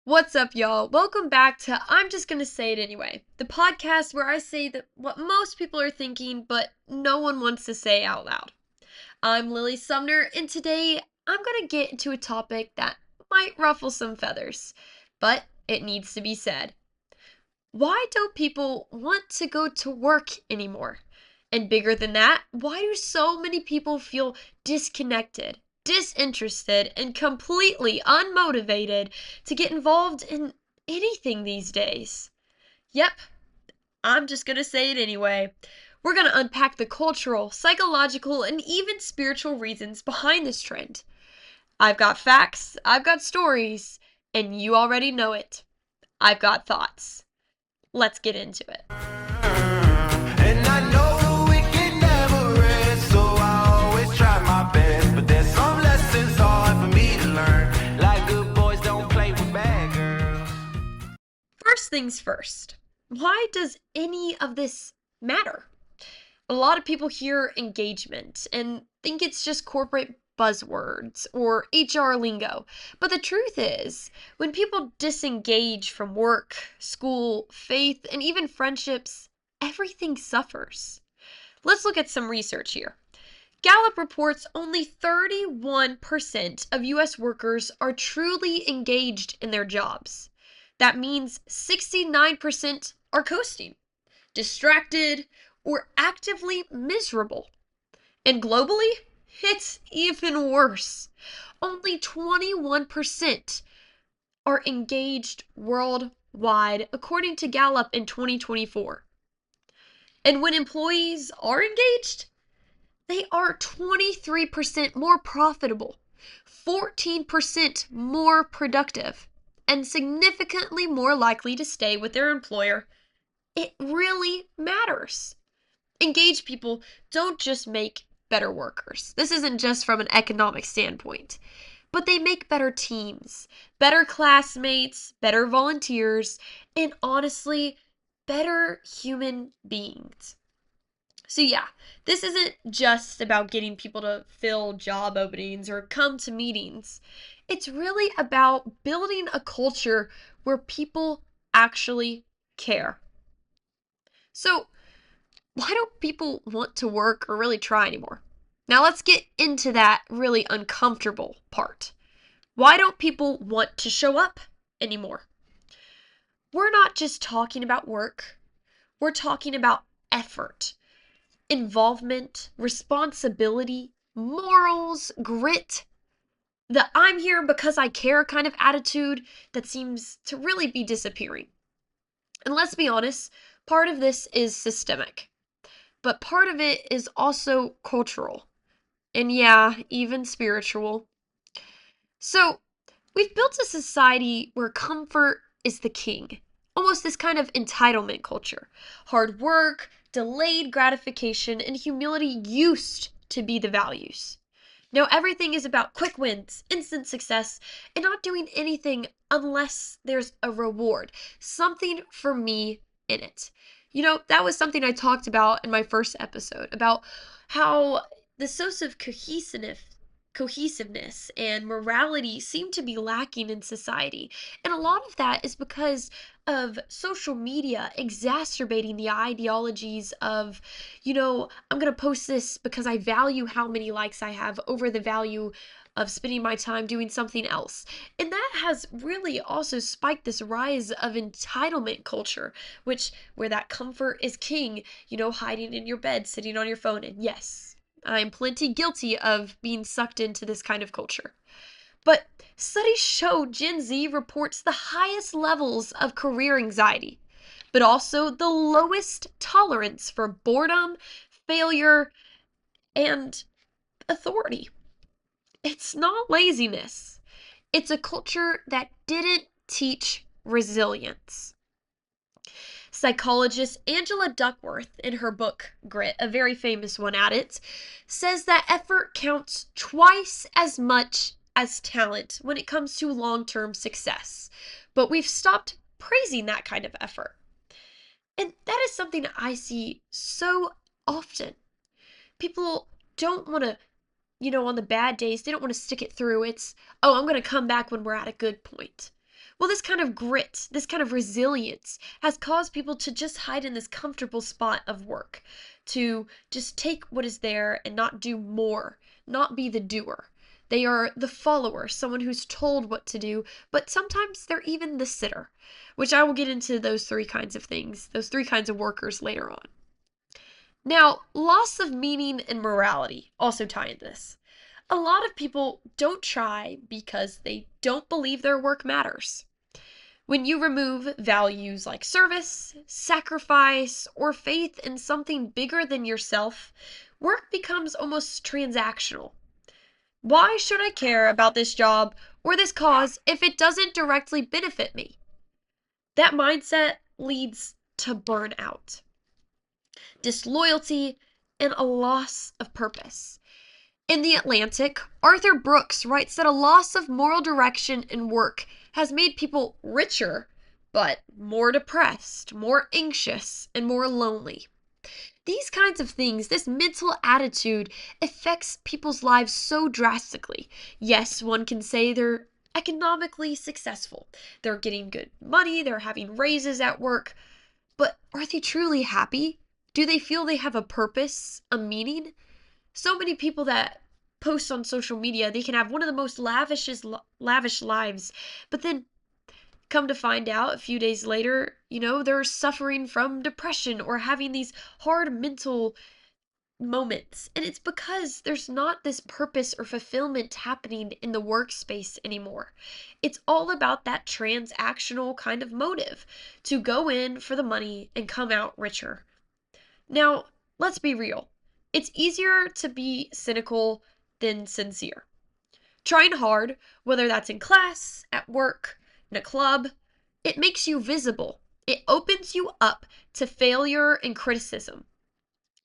What's up, y'all? Welcome back to I'm Just Gonna Say It Anyway, the podcast where I say that what most people are thinking, but no one wants to say out loud. I'm Lily Sumner, and today I'm gonna get into a topic that might ruffle some feathers, but it needs to be said. Why don't people want to go to work anymore? And bigger than that, why do so many people feel disconnected, disinterested, and completely unmotivated to get involved in anything these days? Yep, I'm just gonna say it anyway. We're gonna unpack the cultural, psychological, and even spiritual reasons behind this trend. I've got facts, I've got stories, and you already know it. I've got thoughts. Let's get into it. And I know it can never rest, so I always try my best. But there's some lessons hard for me to learn. Like good boys don't play with bad girls. First things first, why does any of this matter? A lot of people hear engagement and think it's just corporate buzzwords or HR lingo. But the truth is, when people disengage from work, school, faith, and even friendships, everything suffers. Let's look at some research here. Gallup reports only 31% of US workers are truly engaged in their jobs. That means 69% are coasting, distracted, or actively miserable. And globally, it's even worse. Only 21% are engaged worldwide, according to Gallup in 2024. And when employees are engaged, they are 23% more profitable, 14% more productive, and significantly more likely to stay with their employer. It really matters. Engaged people don't just make better workers. This isn't just from an economic standpoint, but they make better teams, better classmates, better volunteers, and honestly, better human beings. So, yeah, this isn't just about getting people to fill job openings or come to meetings. It's really about building a culture where people actually care. So, why don't people want to work or really try anymore? Now, let's get into that really uncomfortable part. Why don't people want to show up anymore? We're not just talking about work, we're talking about effort, involvement, responsibility, morals, grit, the I'm here because I care kind of attitude that seems to really be disappearing. And let's be honest, part of this is systemic, but part of it is also cultural. And yeah, even spiritual. So, we've built a society where comfort is the king. Almost this kind of entitlement culture. Hard work, delayed gratification, and humility used to be the values. Now everything is about quick wins, instant success, and not doing anything unless there's a reward, something for me in it. That was something I talked about in my first episode about how the source of cohesiveness and morality seem to be lacking in society. And a lot of that is because of social media exacerbating the ideologies of, I'm going to post this because I value how many likes I have over the value of spending my time doing something else. And that has really also spiked this rise of entitlement culture, where that comfort is king, hiding in your bed, sitting on your phone. And yes, I'm plenty guilty of being sucked into this kind of culture. But studies show Gen Z reports the highest levels of career anxiety, but also the lowest tolerance for boredom, failure, and authority. It's not laziness. It's a culture that didn't teach resilience. Psychologist Angela Duckworth, in her book Grit, a very famous one at it, says that effort counts twice as much as talent when it comes to long-term success. But we've stopped praising that kind of effort. And that is something I see so often. People don't want to, on the bad days, they don't want to stick it through. It's, oh, I'm going to come back when we're at a good point. Well, this kind of grit, this kind of resilience has caused people to just hide in this comfortable spot of work, to just take what is there and not do more, not be the doer. They are the follower, someone who's told what to do, but sometimes they're even the sitter, which I will get into those three kinds of things, those three kinds of workers later on. Now, loss of meaning and morality also tie in this. A lot of people don't try because they don't believe their work matters. When you remove values like service, sacrifice, or faith in something bigger than yourself, work becomes almost transactional. Why should I care about this job or this cause if it doesn't directly benefit me? That mindset leads to burnout, disloyalty, and a loss of purpose. In The Atlantic, Arthur Brooks writes that a loss of moral direction in work has made people richer, but more depressed, more anxious, and more lonely. These kinds of things, this mental attitude, affects people's lives so drastically. Yes, one can say they're economically successful. They're getting good money, they're having raises at work, but are they truly happy? Do they feel they have a purpose, a meaning? So many people that post on social media, they can have one of the most lavish lives, but then come to find out a few days later, they're suffering from depression or having these hard mental moments. And it's because there's not this purpose or fulfillment happening in the workspace anymore. It's all about that transactional kind of motive to go in for the money and come out richer. Now, let's be real. It's easier to be cynical than sincere. Trying hard, whether that's in class, at work, in a club, it makes you visible. It opens you up to failure and criticism.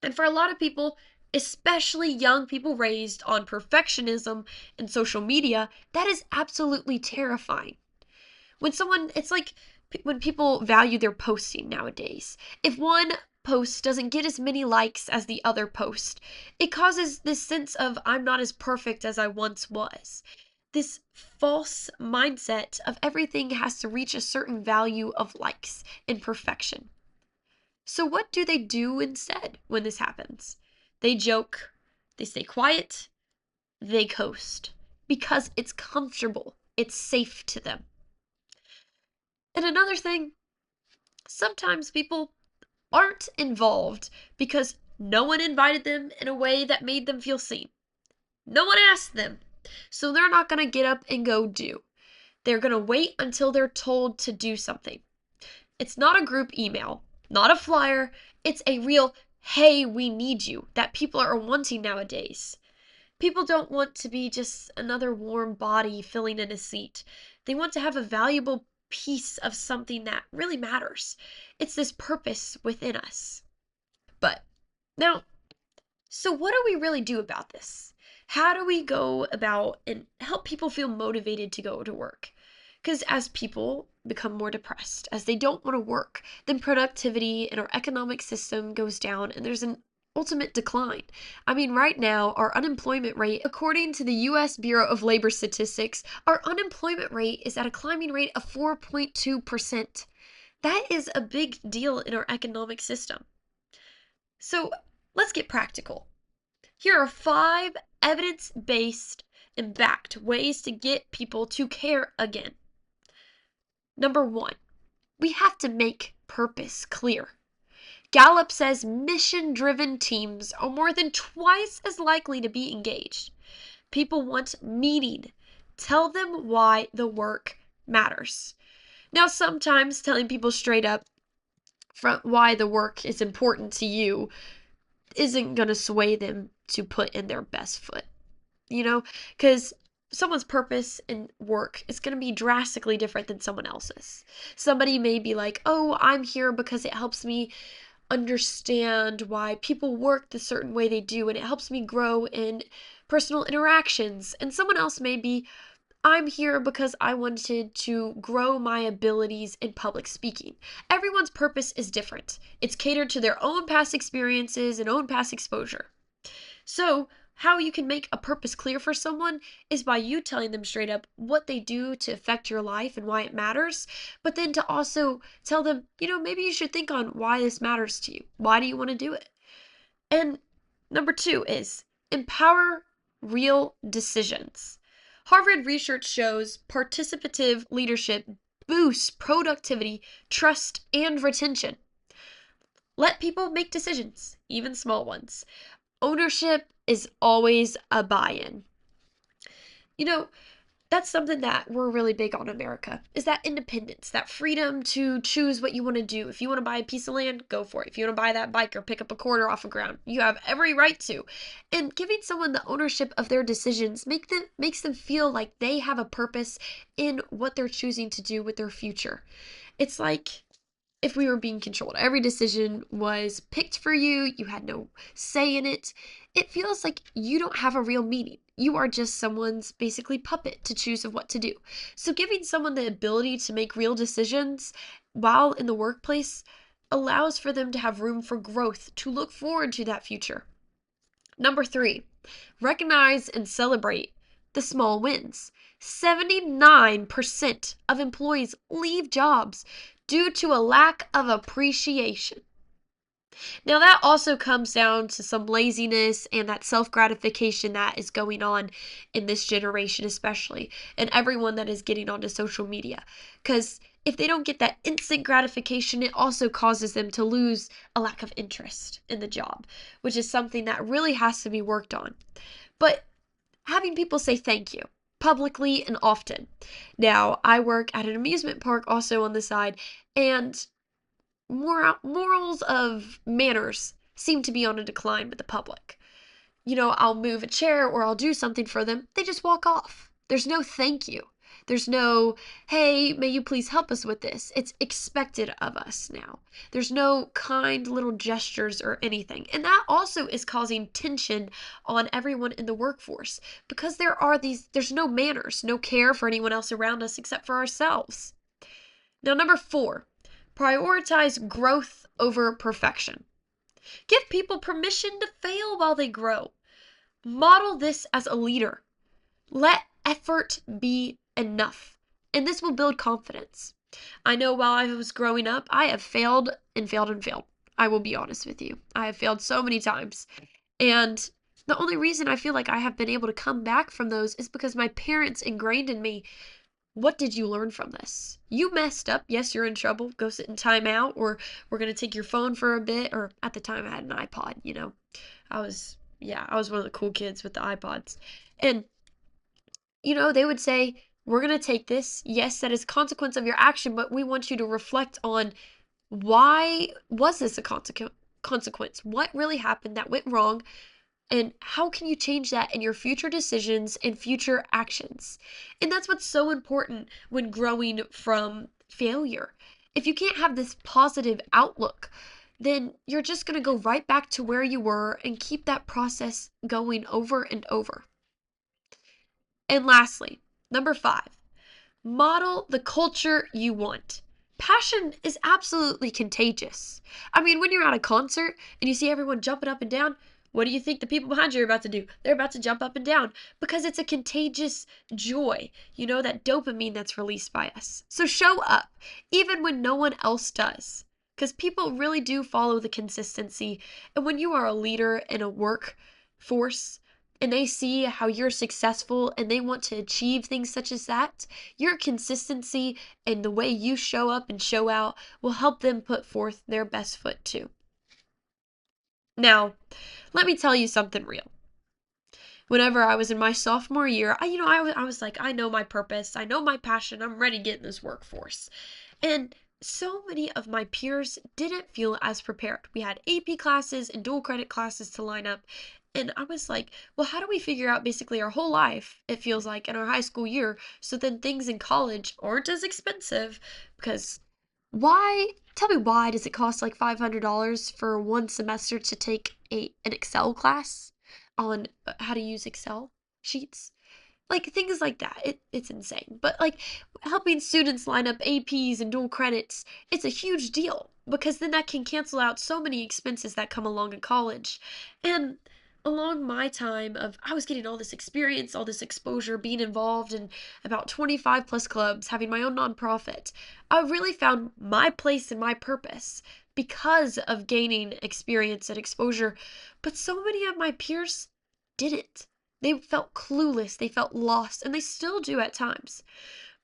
And for a lot of people, especially young people raised on perfectionism and social media, that is absolutely terrifying. It's like when people value their posting nowadays. If one post doesn't get as many likes as the other post, it causes this sense of I'm not as perfect as I once was. This false mindset of everything has to reach a certain value of likes and perfection. So what do they do instead when this happens? They joke, they stay quiet, they coast because it's comfortable, it's safe to them. And another thing, sometimes people aren't involved because no one invited them in a way that made them feel seen. No one asked them, so they're not going to get up and go do. They're going to wait until they're told to do something. It's not a group email, not a flyer, it's a real, hey, we need you that people are wanting nowadays. People don't want to be just another warm body filling in a seat. They want to have a valuable piece of something that really matters. It's this purpose within us. But now, so what do we really do about this? How do we go about and help people feel motivated to go to work? Because as people become more depressed, as they don't want to work, then productivity in our economic system goes down and there's an ultimate decline. I mean, right now, our unemployment rate, according to the U.S. Bureau of Labor Statistics, our unemployment rate is at a climbing rate of 4.2%. That is a big deal in our economic system. So let's get practical. Here are 5 evidence-based and backed ways to get people to care again. Number 1, we have to make purpose clear. Gallup says mission-driven teams are more than twice as likely to be engaged. People want meaning. Tell them why the work matters. Now, sometimes telling people straight up from why the work is important to you isn't going to sway them to put in their best foot, because someone's purpose in work is going to be drastically different than someone else's. Somebody may be like, oh, I'm here because it helps me understand why people work the certain way they do and it helps me grow in personal interactions. And someone else may be, I'm here because I wanted to grow my abilities in public speaking. Everyone's purpose is different. It's catered to their own past experiences and own past exposure. So, how you can make a purpose clear for someone is by you telling them straight up what they do to affect your life and why it matters, but then to also tell them, maybe you should think on why this matters to you. Why do you want to do it? And number two is empower real decisions. Harvard research shows participative leadership boosts productivity, trust, and retention. Let people make decisions, even small ones. Ownership is always a buy in. You know, that's something that we're really big on in America is that independence, that freedom to choose what you want to do. If you want to buy a piece of land, go for it. If you want to buy that bike or pick up a quarter off the ground, you have every right to. And giving someone the ownership of their decisions makes them feel like they have a purpose in what they're choosing to do with their future. It's like if we were being controlled. Every decision was picked for you, you had no say in it. It feels like you don't have a real meaning. You are just someone's basically puppet to choose of what to do. So giving someone the ability to make real decisions while in the workplace allows for them to have room for growth, to look forward to that future. Number three, recognize and celebrate the small wins. 79% of employees leave jobs due to a lack of appreciation. Now, that also comes down to some laziness and that self gratification that is going on in this generation, especially, and everyone that is getting onto social media. Because if they don't get that instant gratification, it also causes them to lose a lack of interest in the job, which is something that really has to be worked on. But having people say thank you publicly and often. Now, I work at an amusement park also on the side, and morals of manners seem to be on a decline with the public. I'll move a chair or I'll do something for them. They just walk off. There's no thank you. There's no, hey, may you please help us with this. It's expected of us now. There's no kind little gestures or anything. And that also is causing tension on everyone in the workforce because there's no manners, no care for anyone else around us except for ourselves. Now, number four, prioritize growth over perfection. Give people permission to fail while they grow. Model this as a leader. Let effort be enough, and this will build confidence. I know while I was growing up, I have failed and failed and failed. I will be honest with you. I have failed so many times. And the only reason I feel like I have been able to come back from those is because my parents ingrained in me, what did you learn from this? You messed up. Yes, you're in trouble. Go sit in timeout, or we're going to take your phone for a bit. Or at the time I had an iPod, I was one of the cool kids with the iPods. And, they would say, we're going to take this. Yes, that is a consequence of your action, but we want you to reflect on why was this a consequence? What really happened that went wrong? And how can you change that in your future decisions and future actions? And that's what's so important when growing from failure. If you can't have this positive outlook, then you're just going to go right back to where you were and keep that process going over and over. And lastly, number five, model the culture you want. Passion is absolutely contagious. I mean, when you're at a concert and you see everyone jumping up and down, what do you think the people behind you are about to do? They're about to jump up and down because it's a contagious joy, that dopamine that's released by us. So show up, even when no one else does, because people really do follow the consistency. And when you are a leader in a workforce and they see how you're successful and they want to achieve things such as that, your consistency and the way you show up and show out will help them put forth their best foot too. Now, let me tell you something real. Whenever I was in my sophomore year, I was like, I know my purpose, I know my passion, I'm ready to get in this workforce. And so many of my peers didn't feel as prepared. We had AP classes and dual credit classes to line up. And I was like, well, how do we figure out basically our whole life, it feels like, in our high school year, so then things in college aren't as expensive? Because tell me why does it cost like $500 for one semester to take an Excel class on how to use Excel sheets? Like things like that. It's insane. But like helping students line up APs and dual credits, it's a huge deal because then that can cancel out so many expenses that come along in college. And along my time of I was getting all this experience, all this exposure, being involved in about 25 plus clubs, having my own nonprofit, I really found my place and my purpose because of gaining experience and exposure. But so many of my peers didn't. They felt clueless, they felt lost, and they still do at times.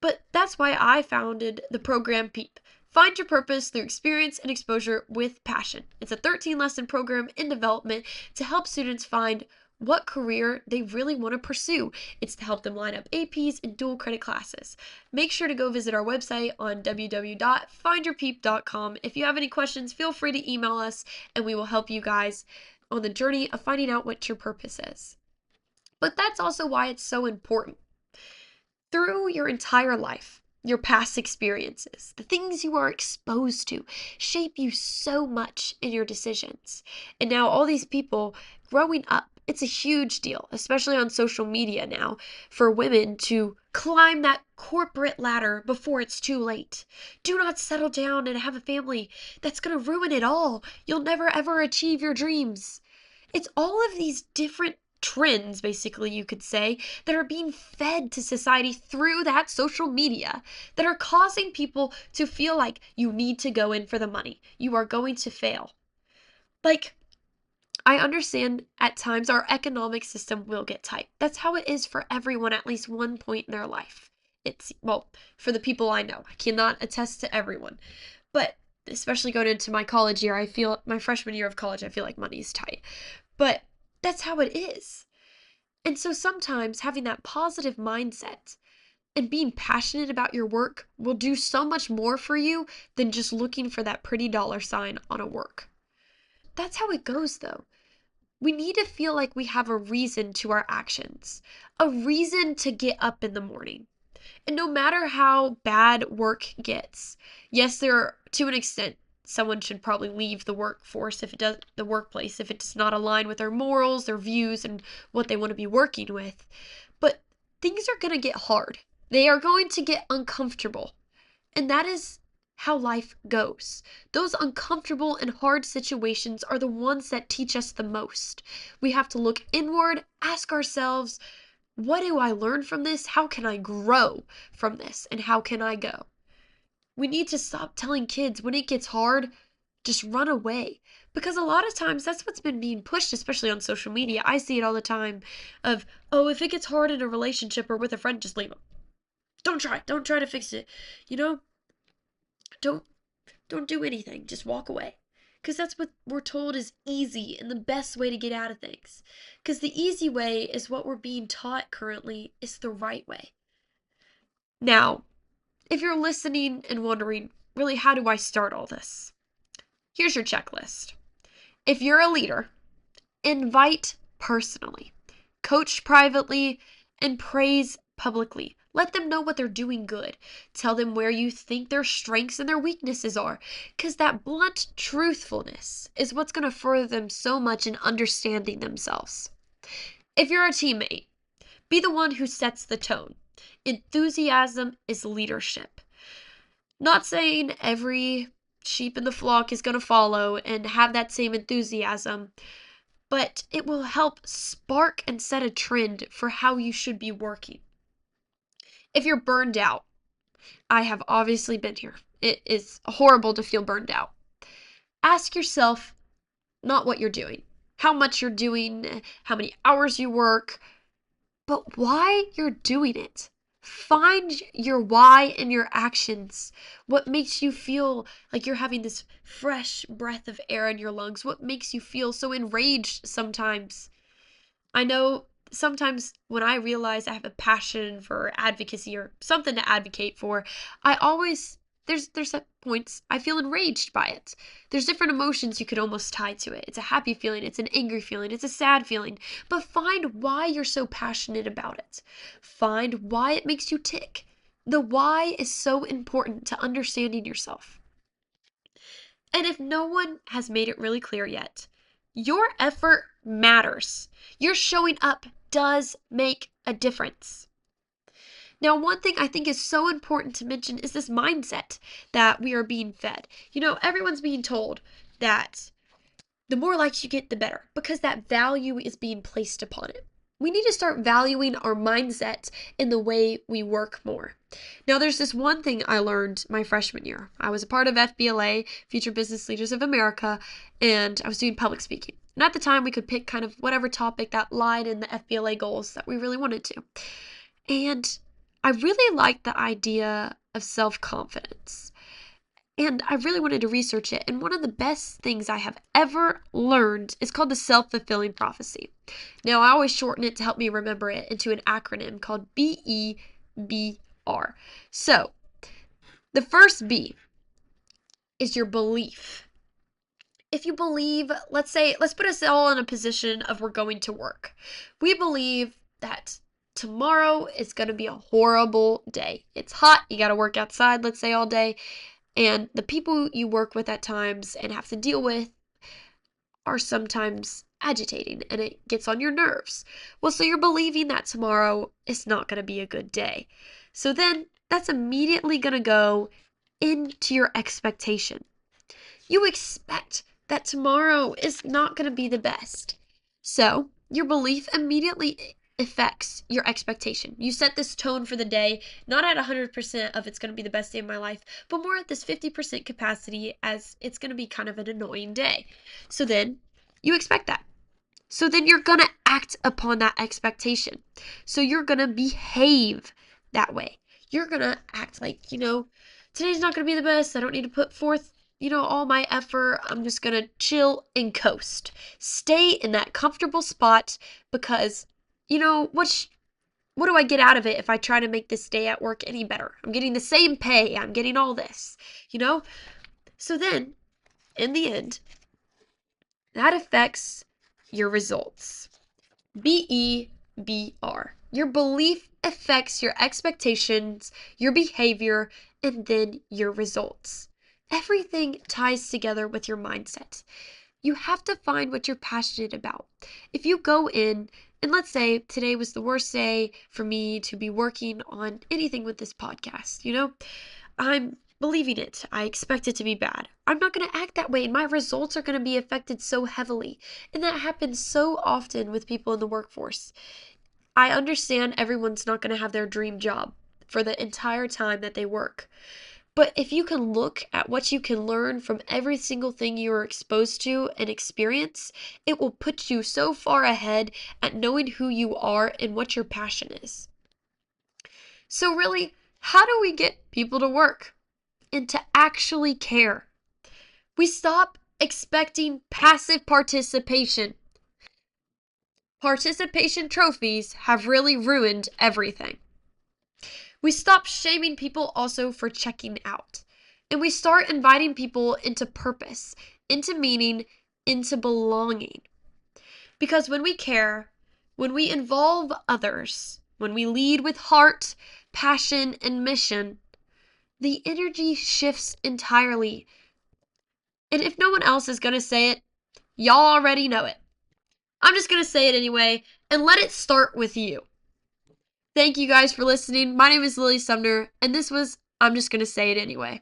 But that's why I founded the program PEEP. Find your purpose through experience and exposure with passion. It's a 13-lesson program in development to help students find what career they really want to pursue. It's to help them line up APs and dual credit classes. Make sure to go visit our website on www.findyourpeep.com. If you have any questions, feel free to email us and we will help you guys on the journey of finding out what your purpose is. But that's also why it's so important. Through your entire life, your past experiences, the things you are exposed to, shape you so much in your decisions. And now, all these people growing up, it's a huge deal, especially on social media now, for women to climb that corporate ladder before it's too late. Do not settle down and have a family. That's going to ruin it all. You'll never ever achieve your dreams. It's all of these different trends, basically, you could say, that are being fed to society through that social media that are causing people to feel like you need to go in for the money. You are going to fail. Like, I understand at times our economic system will get tight. That's how it is for everyone at least one point in their life. It's, well, for the people I know. I cannot attest to everyone. But especially going into my college year, I feel my freshman year of college, I feel like money's tight. But that's how it is. And so sometimes having that positive mindset and being passionate about your work will do so much more for you than just looking for that pretty dollar sign on a work. That's how it goes, though. We need to feel like we have a reason to our actions, a reason to get up in the morning. And no matter how bad work gets, yes, to an extent, someone should probably leave the workforce if it does the workplace if it does not align with their morals, their views, and what they want to be working with. But things are going to get hard. They are going to get uncomfortable. And that is how life goes. Those uncomfortable and hard situations are the ones that teach us the most. We have to look inward, ask ourselves, what do I learn from this? How can I grow from this? And how can I go? We need to stop telling kids when it gets hard, just run away. Because a lot of times that's what's been being pushed, especially on social media. I see it all the time of, oh, if it gets hard in a relationship or with a friend, just leave them. Don't try to fix it. You know, don't do anything. Just walk away. Because that's what we're told is easy and the best way to get out of things. Because the easy way is what we're being taught currently is the right way. Now, if you're listening and wondering, really, how do I start all this? Here's your checklist. If you're a leader, invite personally, coach privately, and praise publicly. Let them know what they're doing good. Tell them where you think their strengths and their weaknesses are, because that blunt truthfulness is what's going to further them so much in understanding themselves. If you're a teammate, be the one who sets the tone. Enthusiasm is leadership. Not saying every sheep in the flock is going to follow and have that same enthusiasm, but it will help spark and set a trend for how you should be working. If you're burned out, I have obviously been here. It is horrible to feel burned out. Ask yourself not what you're doing, how much you're doing, how many hours you work, but why you're doing it. Find your why in your actions. What makes you feel like you're having this fresh breath of air in your lungs? What makes you feel so enraged sometimes? I know sometimes when I realize I have a passion for advocacy or something to advocate for, I always there's at points I feel enraged by it. There's different emotions you could almost tie to it. It's a happy feeling, it's an angry feeling, it's a sad feeling. But find why you're so passionate about it. Find why it makes you tick. The why is so important to understanding yourself. And if no one has made it really clear yet, your effort matters. Your showing up does make a difference. Now, one thing I think is so important to mention is this mindset that we are being fed. You know, everyone's being told that The more likes you get, the better, because that value is being placed upon it. We need to start valuing our mindset in the way we work more. Now, there's this one thing I learned my freshman year. I was a part of FBLA, Future Business Leaders of America, and I was doing public speaking. And at the time, we could pick kind of whatever topic that lied in the FBLA goals that we really wanted to. And I really liked the idea of self-confidence. And I really wanted to research it. And one of the best things I have ever learned is called the self-fulfilling prophecy. Now, I always shorten it to help me remember it into an acronym called BEBR. So, the first B is your belief. If you believe, let's put us all in a position of we're going to work. We believe that tomorrow is going to be a horrible day. It's hot. You got to work outside, let's say, all day. And the people you work with at times and have to deal with are sometimes agitating and it gets on your nerves. Well, so you're believing that tomorrow is not going to be a good day. So then that's immediately going to go into your expectation. You expect that tomorrow is not going to be the best. So your belief immediately affects your expectation. You set this tone for the day, not at 100% of it's going to be the best day of my life, but more at this 50% capacity as it's going to be kind of an annoying day. So then you expect that. So then you're going to act upon that expectation. So you're going to behave that way. You're going to act like, today's not going to be the best. I don't need to put forth all my effort. I'm just going to chill and coast. Stay in that comfortable spot because what do I get out of it if I try to make this day at work any better? I'm getting the same pay. I'm getting all this, So then, in the end, that affects your results. BEBR. Your belief affects your expectations, your behavior, and then your results. Everything ties together with your mindset. You have to find what you're passionate about. If you go in, and let's say today was the worst day for me to be working on anything with this podcast, I'm believing it. I expect it to be bad. I'm not going to act that way, and my results are going to be affected so heavily. And that happens so often with people in the workforce. I understand everyone's not going to have their dream job for the entire time that they work. But if you can look at what you can learn from every single thing you are exposed to and experience, it will put you so far ahead at knowing who you are and what your passion is. So really, how do we get people to work and to actually care? We stop expecting passive participation. Participation trophies have really ruined everything. We stop shaming people also for checking out. And we start inviting people into purpose, into meaning, into belonging. Because when we care, when we involve others, when we lead with heart, passion, and mission, the energy shifts entirely. And if no one else is going to say it, y'all already know it. I'm just going to say it anyway, and let it start with you. Thank you guys for listening. My name is Lily Sumner, and this was I'm Just Gonna Say It Anyway.